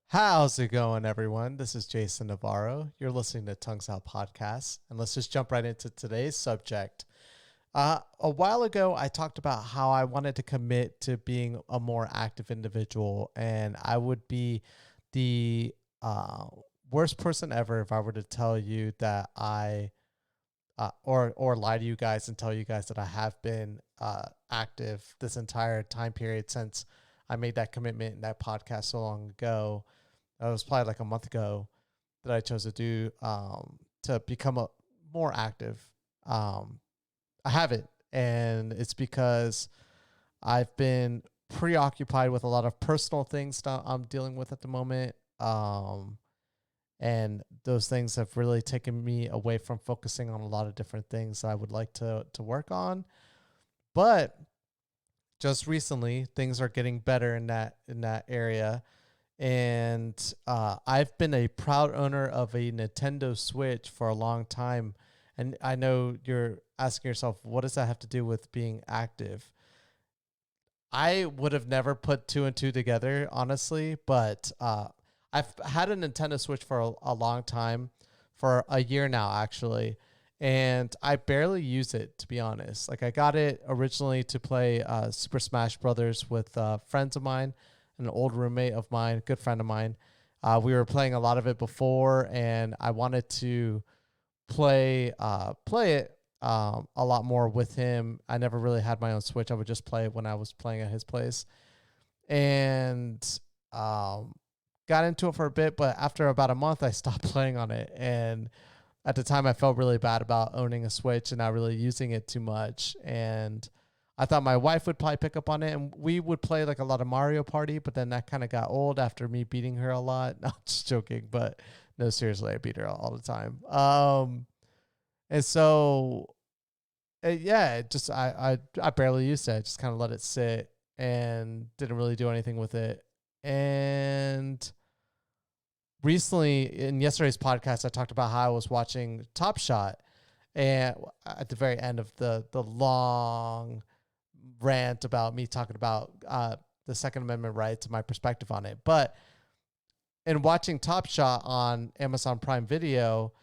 How's it going, everyone? This is Jason Navarro. You're listening to Tongues Out Podcast, and let's just jump right into today's subject. A while ago, I talked about how I wanted to commit to being a more active individual, and I would be the worst person ever if I were to tell you that or lie to you guys and tell you guys that I have been active this entire time period since I made that commitment in that podcast so long ago. It was probably like a month ago that I chose to do to become a more active. I haven't, and it's because I've been preoccupied with a lot of personal things that I'm dealing with at the moment. And those things have really taken me away from focusing on a lot of different things that I would like to work on. But just recently, things are getting better in that area, and I've been a proud owner of a Nintendo Switch for a long time. And I know you're asking yourself, what does that have to do with being active? I would have never put two and two together, honestly, but I've had a Nintendo Switch for a long time, for a year now, actually. And I barely use it, to be honest. Like, I got it originally to play Super Smash Brothers with friends of mine, an old roommate of mine, good friend of mine. We were playing a lot of it before, and I wanted to play it a lot more with him. I never really had my own Switch. I would just play it when I was playing at his place, and um, got into it for a bit. But after about a month, I stopped playing on it, and at the time, I felt really bad about owning a Switch and not really using it too much. And I thought my wife would probably pick up on it, and we would play like a lot of Mario Party. But then that kind of got old after me beating her a lot. No, just joking, but no, seriously, I beat her all the time. And so yeah, it just I barely used it. I just kind of let it sit and didn't really do anything with it. And recently in yesterday's podcast, I talked about how I was watching Top Shot, and at the very end of the long rant about me talking about the Second Amendment rights and my perspective on it. But in watching Top Shot on Amazon Prime Video,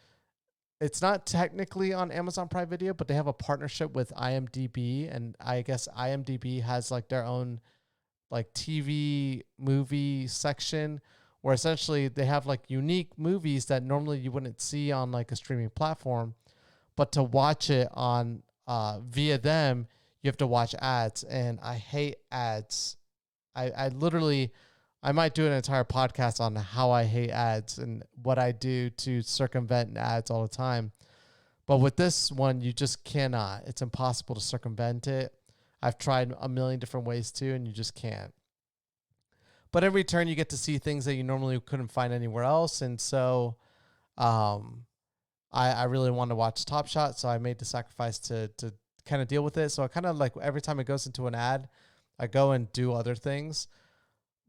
it's not technically on Amazon Prime Video, but they have a partnership with IMDb, and I guess IMDb has like their own like TV movie section where essentially they have like unique movies that normally you wouldn't see on like a streaming platform, but to watch it on via them, you have to watch ads, and I hate ads. I literally I might do an entire podcast on how I hate ads and what I do to circumvent ads all the time. But with this one, you just cannot. It's impossible to circumvent it. I've tried a million different ways too, and you just can't. But in return, you get to see things that you normally couldn't find anywhere else. And so um, I really wanted to watch Top Shot, so I made the sacrifice to kind of deal with it. So I kind of like every time it goes into an ad, I go and do other things.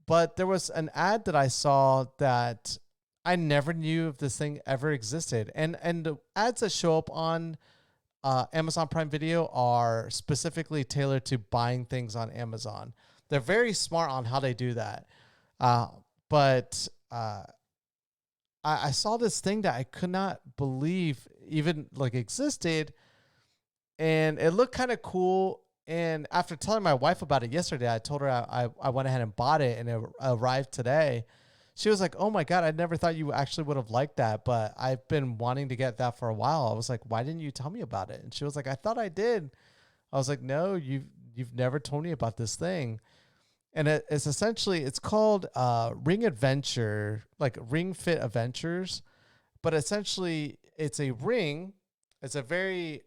But there was an ad that I saw that I never knew if this thing ever existed. And the ads that show up on Amazon Prime Video are specifically tailored to buying things on Amazon. They're very smart on how they do that. Uh, but I saw this thing that I could not believe even like existed, and it looked kind of cool. And after telling my wife about it yesterday, I told her I went ahead and bought it, and it arrived today. She was like, "Oh my god, I never thought you actually would have liked that, but I've been wanting to get that for a while." I was like, "Why didn't you tell me about it?" And she was like, "I thought I did." I was like, "No, you've never told me about this thing." And it's essentially it's called Ring Adventure, like Ring Fit Adventures, but essentially it's a ring. It's a very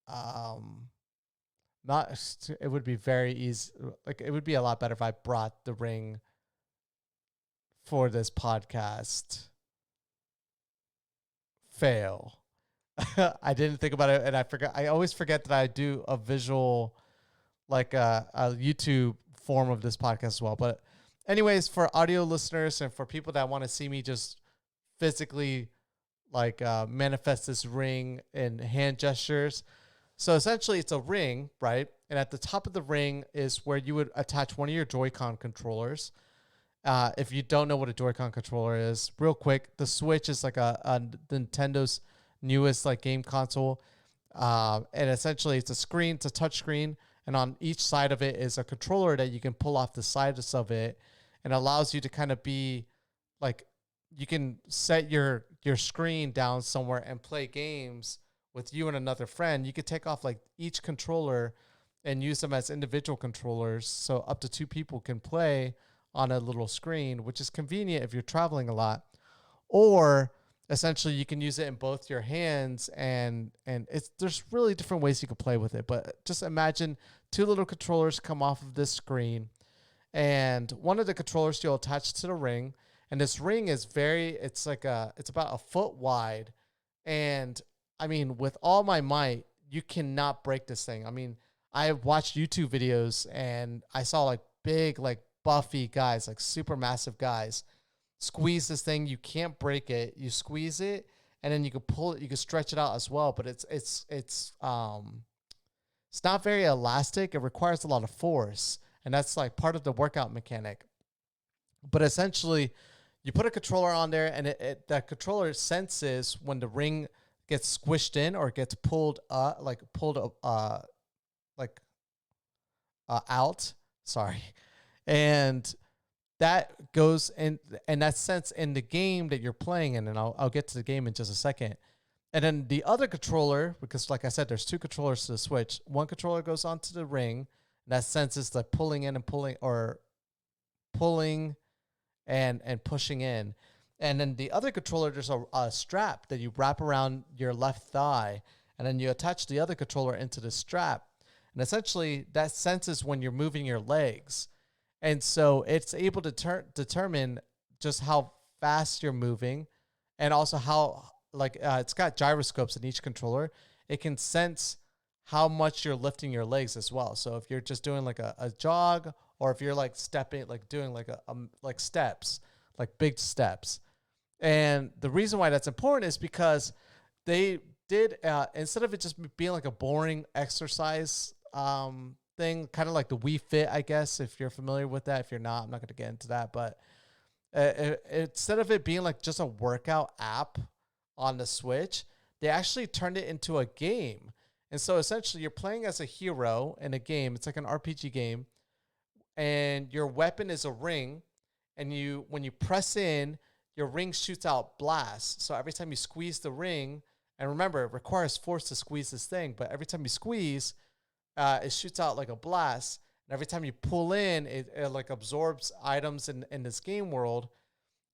um not it would be very easy, like it would be a lot better if I brought the ring for this podcast. Fail. I didn't think about it, and I forgot. I always forget that I do a visual, like a YouTube form of this podcast as well. But anyways, for audio listeners and for people that want to see me just physically like manifest this ring in hand gestures. So essentially, it's a ring, right? And at the top of the ring is where you would attach one of your Joy-Con controllers. If you don't know what a Joy-Con controller is, real quick, the Switch is like a Nintendo's newest like game console. And essentially it's a screen, it's a touch screen, and on each side of it is a controller that you can pull off the sides of it, and allows you to kind of be like, you can set your screen down somewhere and play games with you and another friend. You could take off like each controller and use them as individual controllers, so up to two people can play on a little screen, which is convenient if you're traveling a lot. Or essentially you can use it in both your hands, and it's, there's really different ways you can play with it. But just imagine two little controllers come off of this screen, and one of the controllers you'll attach to the ring, and this ring is it's like it's about a foot wide, and I mean, with all my might, you cannot break this thing. I mean, I watched YouTube videos and I saw like big, like buffy guys, like super massive guys, squeeze this thing. You can't break it. You squeeze it, and then you can pull it. You can stretch it out as well. But it's not very elastic. It requires a lot of force, and that's like part of the workout mechanic. But essentially, you put a controller on there, and that controller senses when the ring gets squished in or gets pulled like out. Sorry, and that goes in that sense in the game that you're playing in, and I'll get to the game in just a second. And then the other controller, because like I said, there's two controllers to the Switch. One controller goes onto the ring, and that senses the pulling in and pulling, or pulling and pushing in. And then the other controller, there's a strap that you wrap around your left thigh, and then you attach the other controller into the strap. And essentially, that senses when you're moving your legs. And so it's able to determine just how fast you're moving, and also how, like, it's got gyroscopes in each controller. It can sense how much you're lifting your legs as well. So if you're just doing like a jog, or if you're like stepping, like doing like like steps, like big steps. And the reason why that's important is because they did, instead of it just being like a boring exercise thing, kind of like the Wii Fit, I guess, if you're familiar with that. If you're not, I'm not going to get into that. But instead of it being like just a workout app on the Switch, they actually turned it into a game. And so essentially you're playing as a hero in a game. It's like an RPG game. And your weapon is a ring. And when you press in, your ring shoots out blasts. So every time you squeeze the ring, and remember, it requires force to squeeze this thing, but every time you squeeze, it shoots out like a blast. And every time you pull in, it like absorbs items in this game world.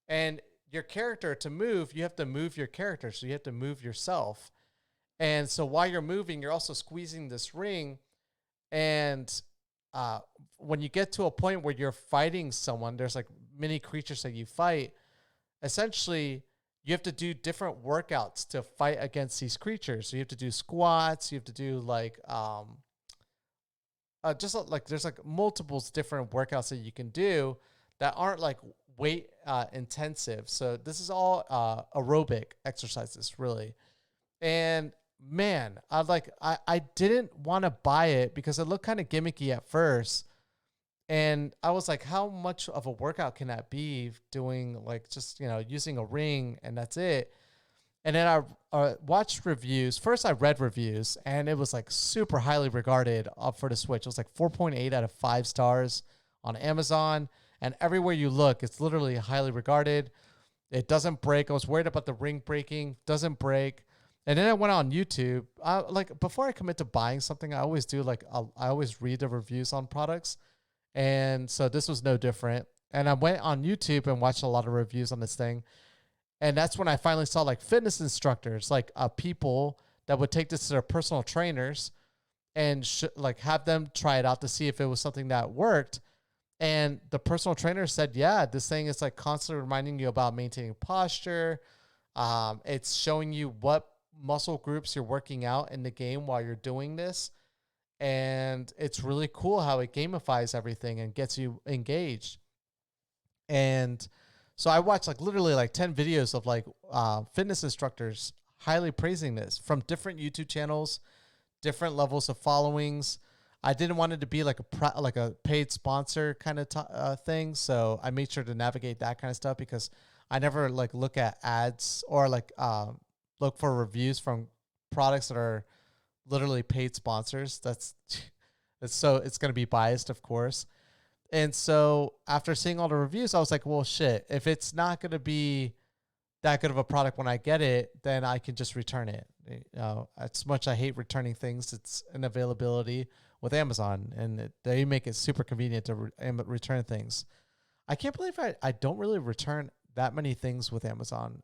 And your character, to move, you have to move your character. So you have to move yourself. And so while you're moving, you're also squeezing this ring. And when you get to a point where you're fighting someone, there's like many creatures that you fight. Essentially, you have to do different workouts to fight against these creatures. So you have to do squats. You have to do like just like there's like multiple different workouts that you can do that aren't like weight intensive. So this is all aerobic exercises, really. And man, I didn't want to buy it because it looked kind of gimmicky at first. And I was like, how much of a workout can that be, doing like just, using a ring and that's it. And then I watched reviews. First, I read reviews, and it was like super highly regarded for the Switch. It was like 4.8 out of 5 stars on Amazon. And everywhere you look, it's literally highly regarded. It doesn't break. I was worried about the ring breaking. Doesn't break. And then I went on YouTube. Like before I commit to buying something, I always do I always read the reviews on products. And so this was no different. And I went on YouTube and watched a lot of reviews on this thing. And that's when I finally saw like fitness instructors, like people that would take this to their personal trainers and like have them try it out to see if it was something that worked. And the personal trainer said, yeah, this thing is like constantly reminding you about maintaining posture. It's showing you what muscle groups you're working out in the game while you're doing this. And it's really cool how it gamifies everything and gets you engaged. And so I watched like literally like 10 videos of like fitness instructors highly praising this from different YouTube channels, different levels of followings. I didn't want it to be like like a paid sponsor kind of thing. So I made sure to navigate that kind of stuff because I never like look at ads or like look for reviews from products that are literally paid sponsors. That's it's going to be biased, of course. And so after seeing all the reviews, I was like, well, shit, if it's not going to be that good of a product when I get it, then I can just return it. You know, as much I hate returning things, it's an availability with Amazon, and they make it super convenient to return things. I can't believe I don't really return that many things with Amazon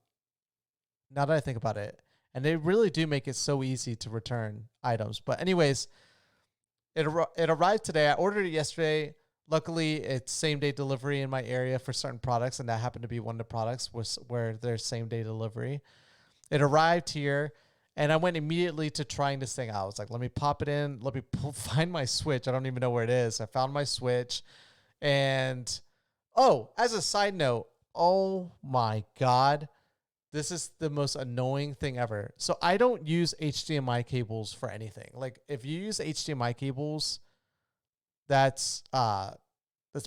now that I think about it. And they really do make it so easy to return items. But anyways, it arrived today. I ordered it yesterday. Luckily, it's same day delivery in my area for certain products, and that happened to be one of the products where there's same day delivery. It arrived here, and I went immediately to trying this thing out. I was like, let me pop it in. Let me find my Switch. I don't even know where it is. I found my Switch, and oh, as a side note, oh my God, this is the most annoying thing ever. So I don't use HDMI cables for anything. Like if you use HDMI cables, that's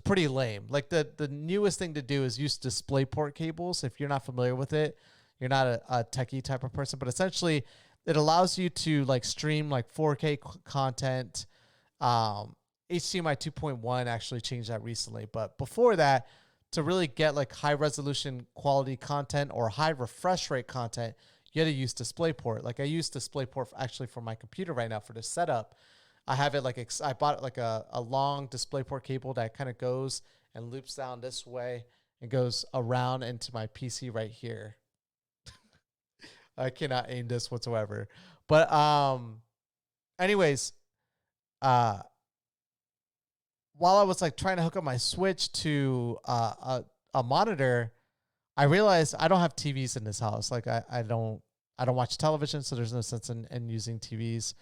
pretty lame. Like the newest thing to do is use DisplayPort cables. If you're not familiar with it, you're not a techie type of person, but essentially it allows you to like stream like 4K content. HDMI 2.1 actually changed that recently, but before that, to really get like high resolution quality content or high refresh rate content, you had to use DisplayPort. Like I use DisplayPort actually for my computer right now for this setup. I have it like I bought like a long DisplayPort cable that kind of goes and loops down this way and goes around into my PC right here. I cannot aim this whatsoever. But anyways, while I was like trying to hook up my Switch to a monitor, I realized I don't have TVs in this house. Like I don't watch television, so there's no sense in using TVs.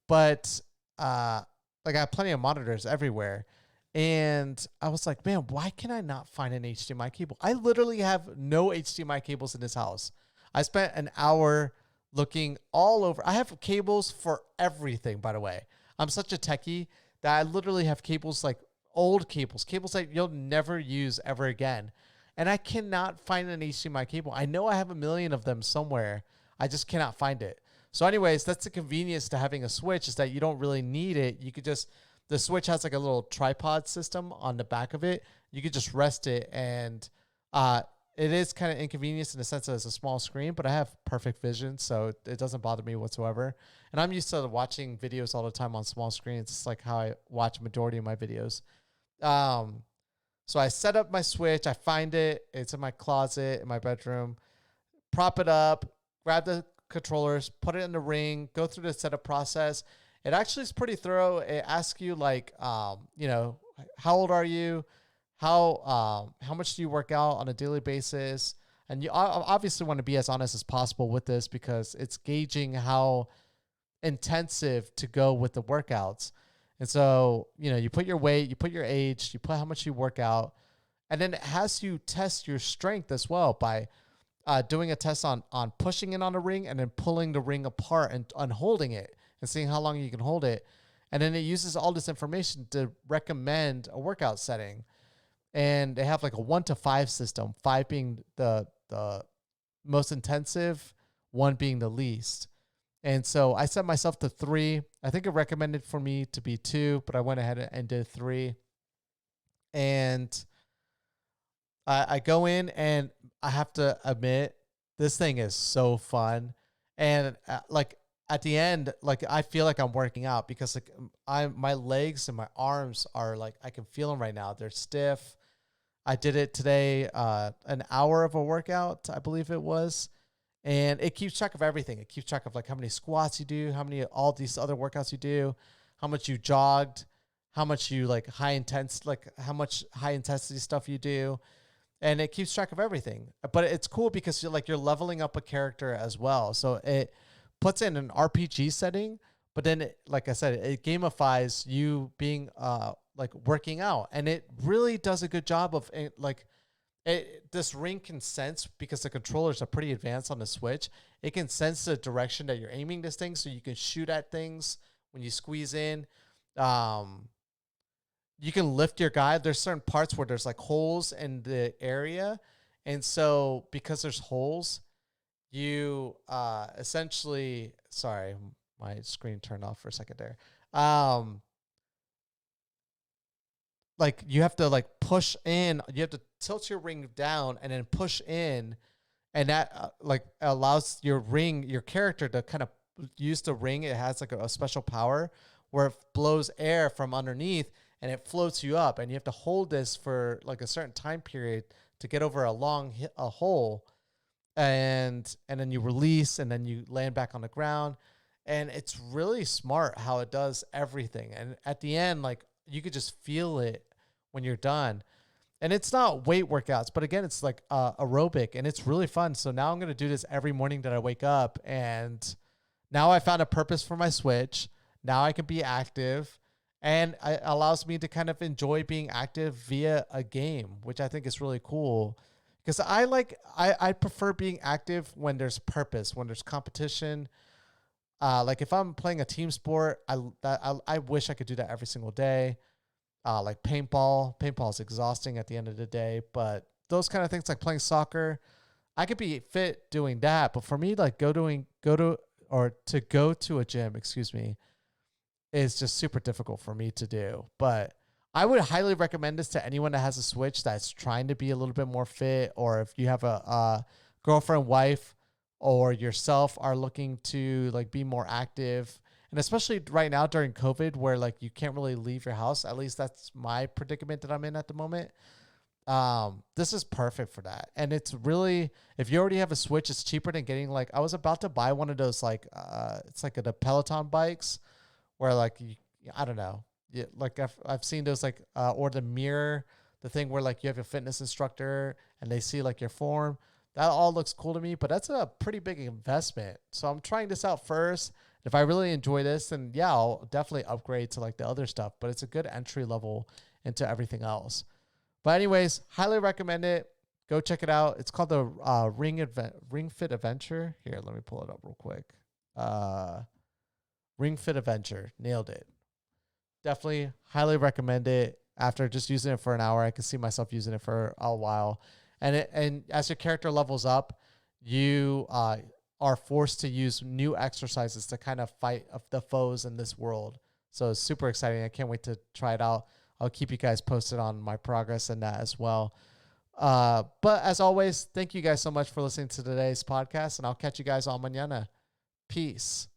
But like I have plenty of monitors everywhere. And I was like, man, why can I not find an HDMI cable? I literally have no HDMI cables in this house. I spent an hour looking all over. I have cables for everything, by the way. I'm such a techie that I literally have cables, like old cables that you'll never use ever again. And I cannot find an HDMI cable. I know I have a million of them somewhere. I just cannot find it. So anyways, that's the convenience to having a Switch, is that you don't really need it. You could just, the Switch has like a little tripod system on the back of it. You could just rest it, and it is kind of inconvenience in the sense that it's a small screen, but I have perfect vision, so it doesn't bother me whatsoever. And I'm used to watching videos all the time on small screens. It's like how I watch majority of my videos. So I set up my Switch. I find it. It's in my closet in my bedroom. Prop it up, grab the controllers, put it in the ring, go through the setup process. It actually is pretty thorough. It asks you like, you know, how old are you? How much do you work out on a daily basis? And you obviously want to be as honest as possible with this, because it's gauging how intensive to go with the workouts. And so, you know, you put your weight, you put your age, you put how much you work out, and then it has you test your strength as well by doing a test on pushing it on the ring and then pulling the ring apart and unholding it and seeing how long you can hold it. And then it uses all this information to recommend a workout setting. And they have like a 1 to 5 system, 5 being the most intensive, 1 being the least. And so I set myself to 3. I think it recommended for me to be 2, but I went ahead and did 3. And I go in, and I have to admit, this thing is so fun. And like at the end, like I feel like I'm working out, because like my legs and my arms are like, I can feel them right now. They're stiff. I did it today, an hour of a workout, I believe it was. And it keeps track of everything. It keeps track of like how many squats you do, how many, all these other workouts you do, how much you jogged, how much you like how much high intensity stuff you do. And it keeps track of everything. But it's cool because you're leveling up a character as well. So it puts in an RPG setting, but then like I said, it gamifies you being like working out, and it really does a good job of this ring can sense, because the controllers are pretty advanced on the Switch. It can sense the direction that you're aiming this thing, so you can shoot at things when you squeeze in. um, you can lift your guy. There's certain parts where there's like holes in the area. And so because there's holes, you essentially, sorry, my screen turned off for a second there. Um, like you have to like push in, you have to tilt your ring down and then push in, and that like allows your character to kind of use the ring. It has like a special power where it blows air from underneath and it floats you up, and you have to hold this for like a certain time period to get over a hole, and then you release and then you land back on the ground. And it's really smart how it does everything. And at the end, like you could just feel it when you're done. And it's not weight workouts, but again, it's like aerobic, and it's really fun. So now I'm going to do this every morning that I wake up. And now I found a purpose for my Switch. Now I can be active, and it allows me to kind of enjoy being active via a game, which I think is really cool. Because I prefer being active when there's purpose, when there's competition. Like if I'm playing a team sport, I wish I could do that every single day. Like paintball. Paintball is exhausting at the end of the day, but those kind of things like playing soccer, I could be fit doing that. But for me, like go to a gym, excuse me, is just super difficult for me to do. But I would highly recommend this to anyone that has a Switch that's trying to be a little bit more fit, or if you have a girlfriend, wife, or yourself are looking to like be more active. And especially right now during COVID, where like you can't really leave your house. At least that's my predicament that I'm in at the moment. This is perfect for that. And it's really, if you already have a Switch, it's cheaper than getting like, I was about to buy one of those like it's like the Peloton bikes where like I don't know. Yeah, like I've seen those like or the mirror, the thing where like you have a fitness instructor and they see like your form. That all looks cool to me, but that's a pretty big investment. So I'm trying this out first. If I really enjoy this, then yeah, I'll definitely upgrade to like the other stuff, but it's a good entry level into everything else. But anyways, highly recommend it. Go check it out. It's called the Ring Fit Adventure. Here, let me pull it up real quick. Ring Fit Adventure. Nailed it. Definitely highly recommend it. After just using it for an hour, I can see myself using it for a while. And as your character levels up, you are forced to use new exercises to kind of fight the foes in this world. So it's super exciting. I can't wait to try it out. I'll keep you guys posted on my progress in that as well. But as always, thank you guys so much for listening to today's podcast, and I'll catch you guys on mañana. Peace.